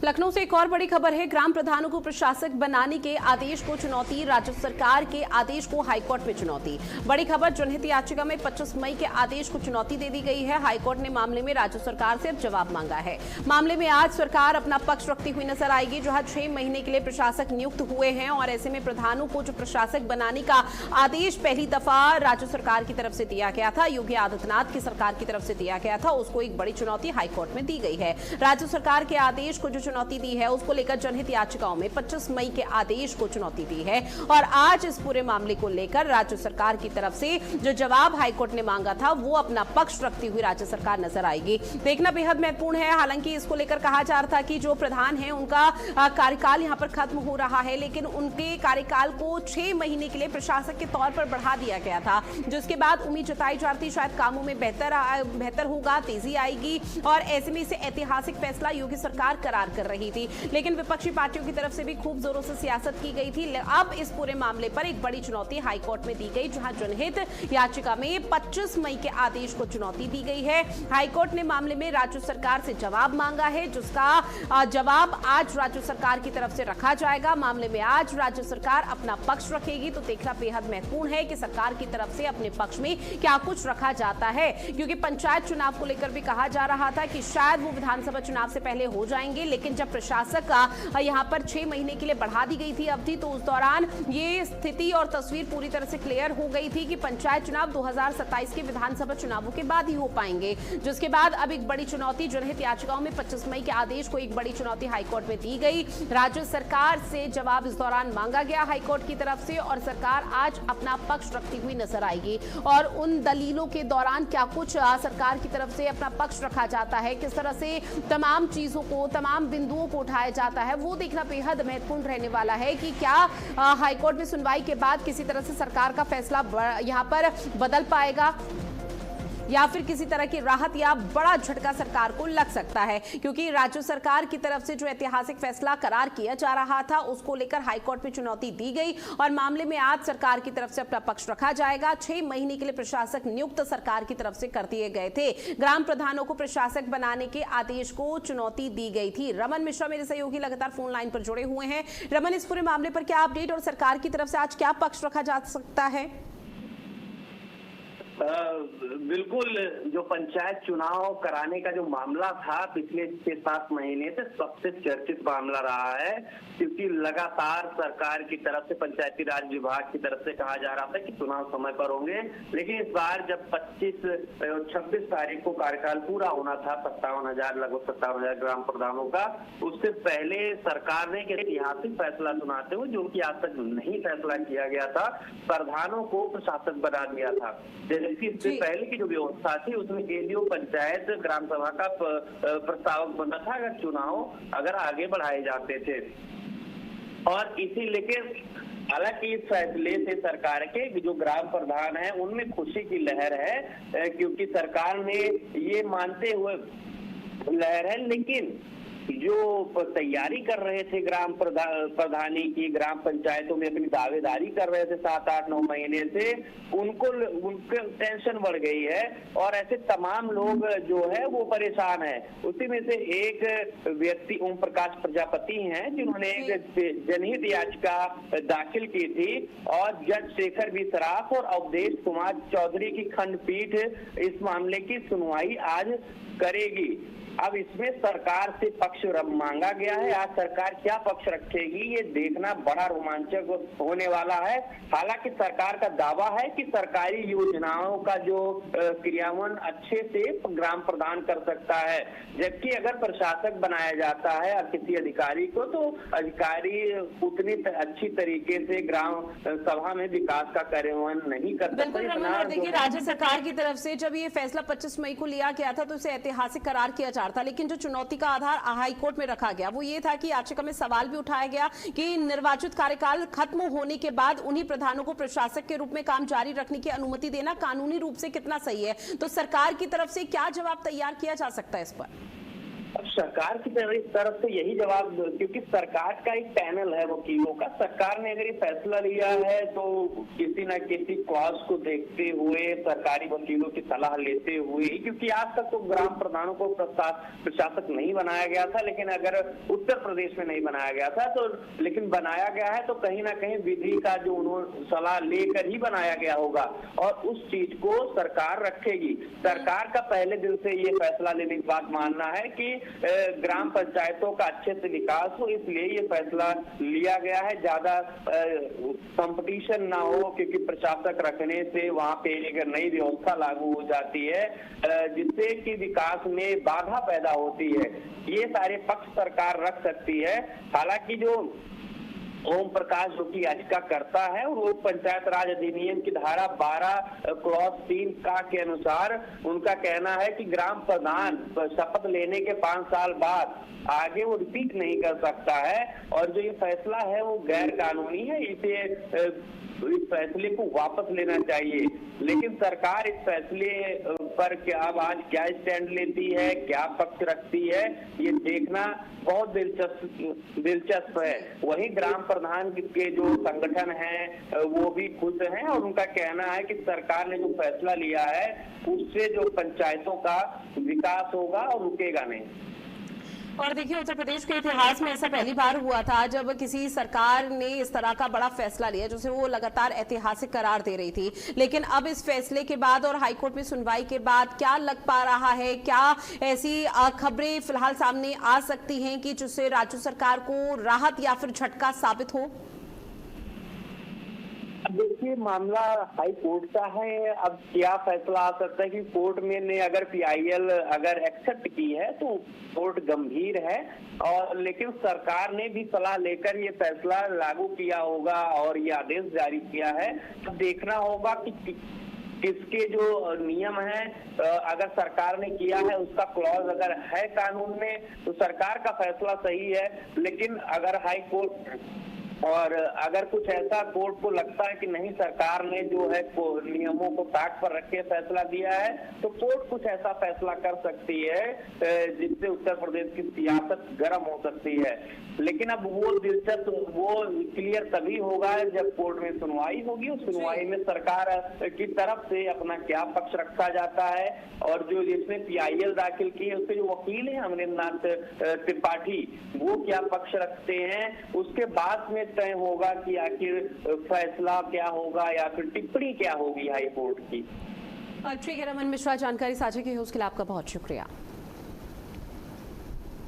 लखनऊ से एक और बड़ी खबर है। ग्राम प्रधानों को प्रशासक बनाने के आदेश को चुनौती, राज्य सरकार के आदेश को हाईकोर्ट में चुनौती। बड़ी खबर, जनहित याचिका में 25 मई के आदेश को चुनौती दे दी गई है। हाईकोर्ट ने मामले में राज्य सरकार से अब जवाब मांगा है। मामले में आज सरकार अपना पक्ष रखती हुई नजर आएगी, जहां 6 महीने के लिए प्रशासक नियुक्त हुए हैं और ऐसे में प्रधानों को जो प्रशासक बनाने का आदेश पहली दफा राज्य सरकार की तरफ से दिया गया था, योगी आदित्यनाथ की सरकार की तरफ से दिया गया था, उसको एक बड़ी चुनौती हाईकोर्ट में दी गई है। राज्य सरकार के आदेश को जो चुनौती दी है उसको लेकर जनहित याचिकाओं में 25 मई के आदेश को चुनौती दी है और आज इस पूरे मामले को लेकर राज्य सरकार की तरफ से जो जवाब हाईकोर्ट ने मांगा था वो अपना पक्ष रखती हुई राज्य सरकार नजर आएगी। देखना बेहद महत्वपूर्ण है। हालांकि इसको लेकर कहा जा रहा था कि जो प्रधान है उनका कार्यकाल यहां पर खत्म हो रहा है, लेकिन उनके कार्यकाल को 6 महीने के लिए प्रशासक के तौर पर बढ़ा दिया गया था, जिसके बाद उम्मीद जताई जा रही थी शायद कामों में बेहतर होगा, तेजी आएगी और ऐसे में इसे ऐतिहासिक फैसला योगी सरकार करार कर रही थी। लेकिन विपक्षी पार्टियों की तरफ से भी खूब जोरों से सियासत की गई थी। अब इस पूरे मामले पर एक बड़ी चुनौती हाईकोर्ट में दी गई, जहां जनहित याचिका में 25 मई के आदेश को चुनौती दी गई है। हाईकोर्ट ने मामले में राज्य सरकार से जवाब मांगा है, जिसका जवाब आज राज्य सरकार की तरफ से रखा जाएगा। मामले में आज राज्य सरकार अपना पक्ष रखेगी, तो देखना बेहद महत्वपूर्ण है कि सरकार की तरफ से अपने पक्ष में क्या कुछ रखा जाता है, क्योंकि पंचायत चुनाव को लेकर भी कहा जा रहा था कि शायद वो विधानसभा चुनाव से पहले हो जाएंगे, लेकिन जब प्रशासक का यहां पर 6 महीने के लिए बढ़ा दी गई थी अवधि, तो उस दौरान ये स्थिति और तस्वीर पूरी तरह से क्लियर हो गई थी कि पंचायत चुनाव 2027 के विधानसभा चुनावों के बाद ही हो पाएंगे, जिसके बाद अब एक बड़ी चुनौती जनहित याचिकाओं में 25 मई के आदेश को एक बड़ी चुनौती हाईकोर्ट में दी गई। राज्य सरकार से जवाब इस दौरान मांगा गया हाईकोर्ट की तरफ से और सरकार आज अपना पक्ष रखती हुई नजर आएगी और उन दलीलों के दौरान क्या कुछ सरकार की तरफ से अपना पक्ष रखा जाता है, किस तरह से तमाम चीजों को, तमाम बिंदुओं को उठाया जाता है, वो देखना बेहद महत्वपूर्ण रहने वाला है कि क्या हाईकोर्ट में सुनवाई के बाद किसी तरह से सरकार का फैसला यहां पर बदल पाएगा या फिर किसी तरह की राहत या बड़ा झटका सरकार को लग सकता है, क्योंकि राज्य सरकार की तरफ से जो ऐतिहासिक फैसला करार किया जा रहा था उसको लेकर हाईकोर्ट में चुनौती दी गई और मामले में आज सरकार की तरफ से अपना पक्ष रखा जाएगा। 6 महीने के लिए प्रशासक नियुक्त सरकार की तरफ से कर दिए गए थे। ग्राम प्रधानों को प्रशासक बनाने के आदेश को चुनौती दी गई थी। रमन मिश्रा मेरे सहयोगी लगातार फोन लाइन पर जुड़े हुए हैं। रमन, इस पूरे मामले पर क्या अपडेट और सरकार की तरफ से आज क्या पक्ष रखा जा सकता है? बिल्कुल, जो पंचायत चुनाव कराने का जो मामला था पिछले 6-7 महीने से सबसे चर्चित मामला रहा है, क्योंकि लगातार सरकार की तरफ से पंचायती राज विभाग की तरफ से कहा जा रहा था कि चुनाव समय पर होंगे, लेकिन इस बार जब 26 तारीख को कार्यकाल पूरा होना था 57,000 लगभग 57,000 ग्राम प्रधानों का, उससे पहले सरकार ने एक ऐतिहासिक फैसला सुनाते हुए, जो कि आज तक नहीं फैसला किया गया था, प्रधानों को प्रशासक बना दिया था। इससे पहले की जो व्यवस्था थी उसमें एलडीओ पंचायत ग्राम सभा का प्रस्तावक बना था अगर आगे बढ़ाए जाते थे, और इसी लेके हालांकि इस फैसले से सरकार के जो ग्राम प्रधान हैं उनमें खुशी की लहर है, क्योंकि सरकार ने ये मानते हुए लहर है, लेकिन जो तैयारी कर रहे थे ग्राम प्रधानी की, ग्राम पंचायतों में अपनी दावेदारी कर रहे थे 7-8-9 महीने से, उनके टेंशन बढ़ गई है और ऐसे तमाम लोग जो है वो परेशान है। उसी में से एक व्यक्ति ओम प्रकाश प्रजापति हैं, जिन्होंने एक जनहित याचिका दाखिल की थी और जज शेखर बी सराफ और अवधेश कुमार चौधरी की खंडपीठ इस मामले की सुनवाई आज करेगी। अब इसमें सरकार से पक्ष मांगा गया है। आज सरकार क्या पक्ष रखेगी ये देखना बड़ा रोमांचक होने वाला है। हालांकि सरकार का दावा है कि सरकारी योजनाओं का जो क्रियान्वयन अच्छे से ग्राम प्रधान कर सकता है, जबकि अगर प्रशासक बनाया जाता है किसी अधिकारी को, तो अधिकारी उतनी अच्छी तरीके से ग्राम सभा में विकास का कार्यान्वयन नहीं कर सकता। देखिए, राज्य सरकार की तरफ से जब ये फैसला 25 मई को लिया गया था तो इसे ऐतिहासिक करार किया जा था, लेकिन जो चुनौती का आधार हाईकोर्ट में रखा गया वो ये था कि याचिका में सवाल भी उठाया गया कि निर्वाचित कार्यकाल खत्म होने के बाद उन्हीं प्रधानों को प्रशासक के रूप में काम जारी रखने की अनुमति देना कानूनी रूप से कितना सही है। तो सरकार की तरफ से क्या जवाब तैयार किया जा सकता है इस पर? अब सरकार की तरफ से यही जवाब, क्योंकि सरकार का एक पैनल है वकीलों का, सरकार ने अगर ये फैसला लिया है तो किसी न किसी क्लॉज को देखते हुए, सरकारी वकीलों की सलाह लेते हुए, क्योंकि आज तक तो ग्राम प्रधानों को प्रशासक नहीं बनाया गया था, लेकिन अगर उत्तर प्रदेश में नहीं बनाया गया था तो, लेकिन बनाया गया है तो कहीं ना कहीं विधि का जो उन्होंने सलाह लेकर ही बनाया गया होगा और उस चीज को सरकार रखेगी। सरकार का पहले दिन से ये फैसला लेने की बात मानना है कि ग्राम पंचायतों का अच्छे से विकास हो, इसलिए ये फैसला लिया गया है। ज्यादा कंपटीशन ना हो, क्योंकि प्रशासक रखने से वहां पे एक नई व्यवस्था लागू हो जाती है जिससे कि विकास में बाधा पैदा होती है। ये सारे पक्ष सरकार रख सकती है। हालांकि जो ओम प्रकाश जो की याचिका करता है और वो पंचायत राज अधिनियम की धारा 12 क्लॉज 3 के अनुसार उनका कहना है कि ग्राम प्रधान शपथ लेने के 5 साल बाद आगे वो रिपीट नहीं कर सकता है और जो ये फैसला है वो गैर कानूनी है, इस फैसले को वापस लेना चाहिए। लेकिन सरकार इस फैसले पर आज क्या स्टैंड लेती है, क्या पक्ष रखती है, ये देखना बहुत दिलचस्प है। वहीं ग्राम प्रधान के जो संगठन हैं वो भी खुश हैं और उनका कहना है कि सरकार ने जो फैसला लिया है उससे जो पंचायतों का विकास होगा और रुकेगा नहीं। और देखिए, उत्तर प्रदेश के इतिहास में ऐसा पहली बार हुआ था जब किसी सरकार ने इस तरह का बड़ा फैसला लिया जिसे वो लगातार ऐतिहासिक करार दे रही थी। लेकिन अब इस फैसले के बाद और हाईकोर्ट में सुनवाई के बाद क्या लग पा रहा है, क्या ऐसी खबरें फिलहाल सामने आ सकती हैं कि जिससे राज्य सरकार को राहत या फिर झटका साबित हो? देखिए, मामला हाई कोर्ट का है। अब क्या फैसला आ सकता है कि कोर्ट में ने अगर PIL अगर एक्सेप्ट की है तो कोर्ट गंभीर है, और लेकिन सरकार ने भी सलाह लेकर ये फैसला लागू किया होगा और ये आदेश जारी किया है। अब देखना होगा कि किसके जो नियम हैं, अगर सरकार ने किया है उसका क्लॉज अगर है कानून में तो सरकार का फैसला सही है। लेकिन अगर हाई कोर्ट और अगर कुछ ऐसा कोर्ट को लगता है कि नहीं, सरकार ने जो है नियमों को ताक पर रख के फैसला दिया है, तो कोर्ट कुछ ऐसा फैसला कर सकती है जिससे उत्तर प्रदेश की सियासत गर्म हो सकती है। लेकिन अब वो क्लियर तभी होगा जब कोर्ट में सुनवाई होगी। उस सुनवाई में सरकार की तरफ से अपना क्या पक्ष रखा जाता है और जो जिसने PIL दाखिल की है उसके जो वकील हैं अमरेंद्रनाथ त्रिपाठी, वो क्या पक्ष रखते हैं, उसके बाद में तय होगा कि आखिर फैसला क्या होगा या फिर टिप्पणी क्या होगी हाई कोर्ट की। ठीक है, रमन मिश्रा जानकारी साझा की है उसके लिए आपका बहुत शुक्रिया।